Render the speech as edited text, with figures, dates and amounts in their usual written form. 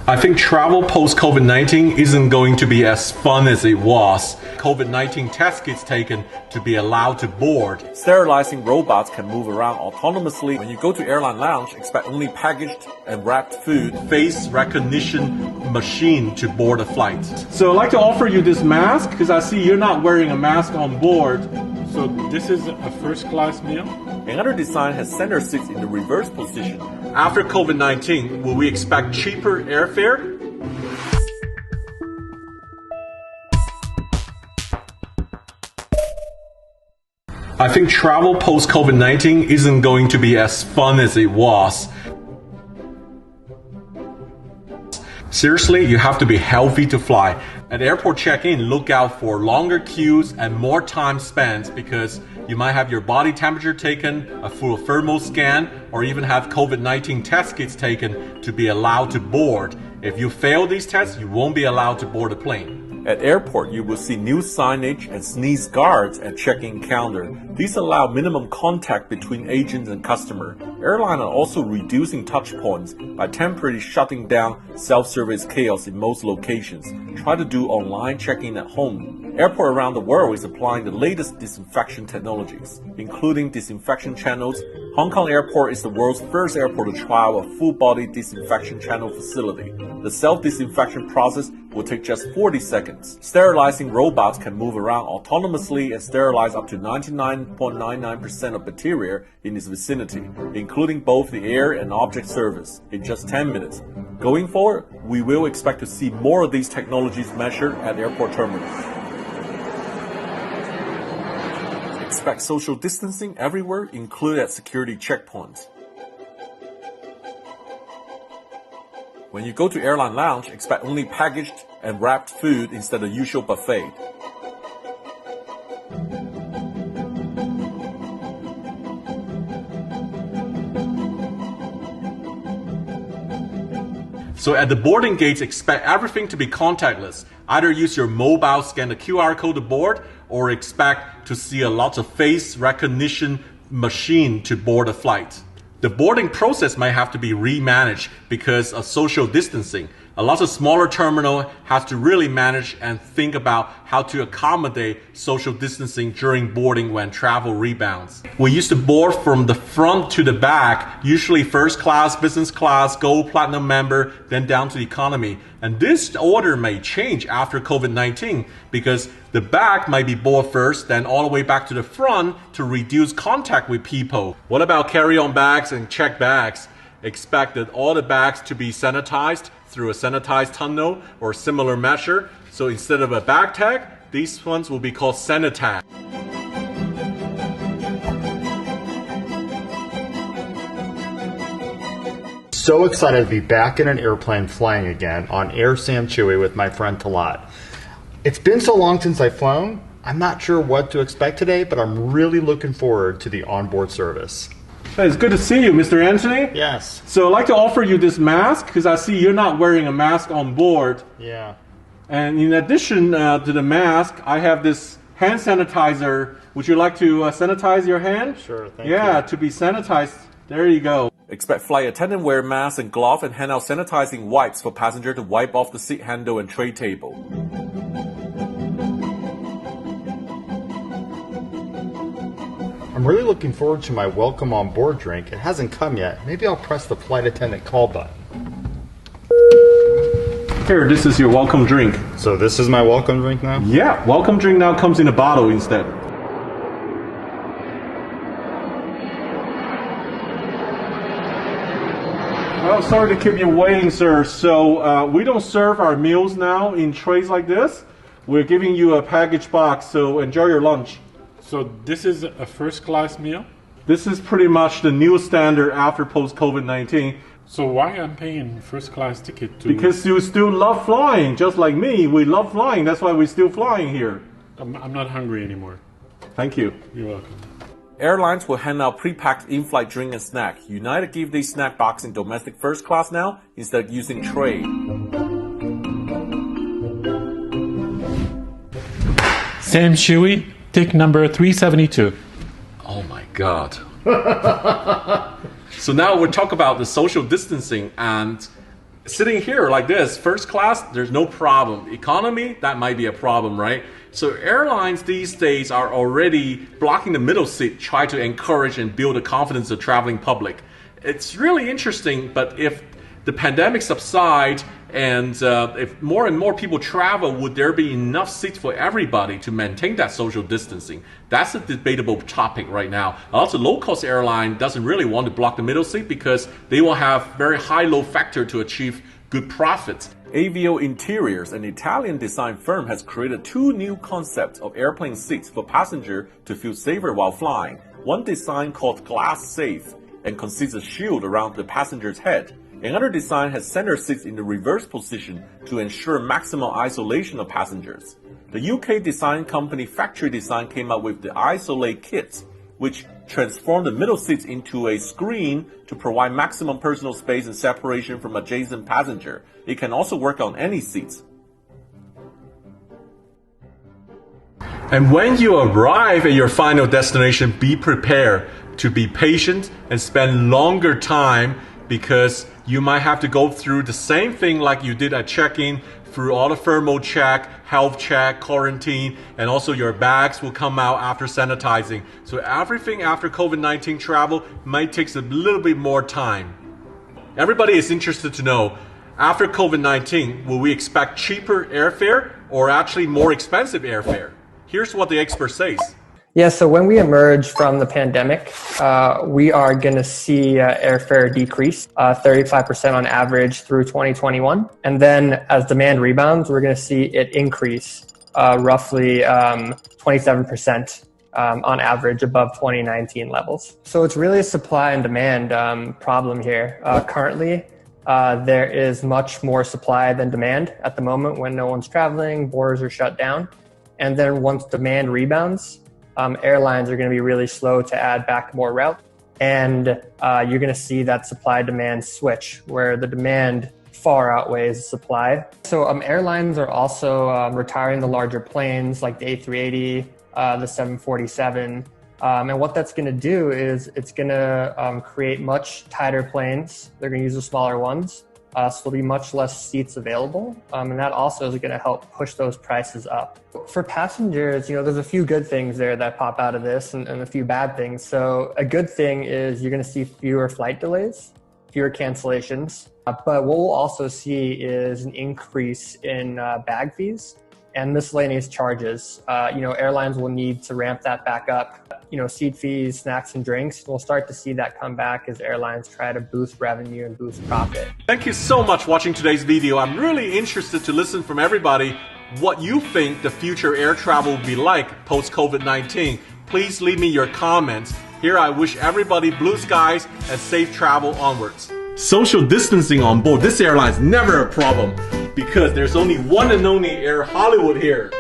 I think travel post-Covid-19 isn't going to be as fun as it was. Covid-19 test kits taken to be allowed to board. Sterilizing robots can move around autonomously. When you go to airline lounge, expect only packaged and wrapped food. Face recognition machine to board a flight. So I'd like to offer you this mask because I see you're not wearing a mask on board. So this is a first-class meal? Another design has center seats in the reverse position. After COVID-19, will we expect cheaper airfare? I think travel post-COVID-19 isn't going to be as fun as it was. Seriously, you have to be healthy to fly. At airport check-in, look out for longer queues and more time spent because you might have your body temperature taken, a full thermal scan, or even have COVID-19 test kits taken to be allowed to board. If you fail these tests, you won't be allowed to board a plane. At airport, you will see new signage and sneeze guards at check-in counter. These allow minimum contact between agents and customer. Airlines are also reducing touch points by temporarily shutting down self-service kiosks in most locations. Try to do online check-in at home. Airports around the world is applying the latest disinfection technologies, including disinfection channels. Hong Kong Airport is the world's first airport to trial a full-body disinfection channel facility. The self-disinfection process will take just 40 seconds. Sterilizing robots can move around autonomously and sterilize up to 99.99% of bacteria in its vicinity, including both the air and object surface, in just 10 minutes. Going forward, we will expect to see more of these technologies measured at airport terminals. Expect social distancing everywhere, including at security checkpoints. When you go to airline lounge, expect only packaged and wrapped food instead of usual buffet. So at the boarding gates, expect everything to be contactless. Either use your mobile, scan the QR code to board, or expect to see a lot of face recognition machine to board a flight. The boarding process might have to be remanaged because of social distancing. A lot of smaller terminal has to really manage and think about how to accommodate social distancing during boarding when travel rebounds. We used to board from the front to the back, usually first class, business class, gold, platinum member, then down to the economy. And this order may change after COVID-19 because the back might be board first, then all the way back to the front to reduce contact with people. What about carry-on bags and check bags? Expect that all the bags to be sanitized through a sanitized tunnel or similar measure. So instead of a bag tag, these ones will be called sanitag. So excited to be back in an airplane flying again on Air Sam Chewy with my friend Talat. It's been so long since I've flown, I'm not sure what to expect today, but I'm really looking forward to the onboard service. Hey, it's good to see you, Mr. Anthony. Yes. So I'd like to offer you this mask because I see you're not wearing a mask on board. Yeah. And in addition to the mask, I have this hand sanitizer. Would you like to sanitize your hand? Sure, thank you. Yeah, to be sanitized. There you go. Expect flight attendant wear masks and gloves and hand out sanitizing wipes for passenger to wipe off the seat handle and tray table. I'm really looking forward to my welcome on board drink. It hasn't come yet. Maybe I'll press the flight attendant call button. Here, this is your welcome drink. So this is my welcome drink now? Yeah, welcome drink now comes in a bottle instead. Well, sorry to keep you waiting, sir. So we don't serve our meals now in trays like this. We're giving you a package box, so enjoy your lunch. So this is a first-class meal? This is pretty much the new standard after post-COVID-19. So why I'm paying first-class ticket to... Because you still love flying, just like me. We love flying. That's why we're still flying here. I'm not hungry anymore. Thank you. You're welcome. Airlines will hand out pre-packed in-flight drink and snack. United give these snack box in domestic first class now instead of using tray. Sam Chewy, tick number 372. Oh my God. So now we'll talk about the social distancing, and Sitting here like this, first class, there's no problem. Economy, that might be a problem, right? So airlines these days are already blocking the middle seat, try to encourage and build the confidence of the traveling public. It's really interesting, but if the pandemic subsides and if more and more people travel, would there be enough seats for everybody to maintain that social distancing? That's a debatable topic right now. A lot of low-cost airline doesn't really want to block the middle seat because they will have very high load factor to achieve good profits. Avio Interiors, an Italian design firm, has created 2 new concepts of airplane seats for passengers to feel safer while flying. One design called Glass Safe and consists of a shield around the passenger's head. Another design has center seats in the reverse position to ensure maximum isolation of passengers. The UK design company Factory Design came up with the Isolate kits, which transform the middle seats into a screen to provide maximum personal space and separation from adjacent passenger. It can also work on any seats. And when you arrive at your final destination, be prepared to be patient and spend longer time because you might have to go through the same thing like you did at check-in, through all the thermal check, health check, quarantine, and also your bags will come out after sanitizing. So everything after COVID-19 travel might take a little bit more time. Everybody is interested to know, after COVID-19, will we expect cheaper airfare or actually more expensive airfare? Here's what the expert says. Yeah, so when we emerge from the pandemic, we are going to see airfare decrease 35% on average through 2021. And then as demand rebounds, we're going to see it increase roughly 27% on average above 2019 levels. So it's really a supply and demand problem here. Currently, there is much more supply than demand at the moment when no one's traveling, borders are shut down. And then once demand rebounds, airlines are going to be really slow to add back more routes. And you're going to see that supply-demand switch where the demand far outweighs the supply. So airlines are also retiring the larger planes like the A380, the 747. And what that's going to do is it's going to create much tighter planes. They're going to use the smaller ones. So there'll be much less seats available. And that also is going to help push those prices up. For passengers, there's a few good things there that pop out of this and a few bad things. So a good thing is you're going to see fewer flight delays, fewer cancellations. But what we'll also see is an increase in bag fees and miscellaneous charges. Airlines will need to ramp that back up. Seat fees, snacks and drinks. We'll start to see that come back as airlines try to boost revenue and boost profit. Thank you so much for watching today's video. I'm really interested to listen from everybody what you think the future air travel will be like post-COVID-19. Please leave me your comments. Here I wish everybody blue skies and safe travel onwards. Social distancing on board this airline is never a problem because there's only one and only Air Hollywood here.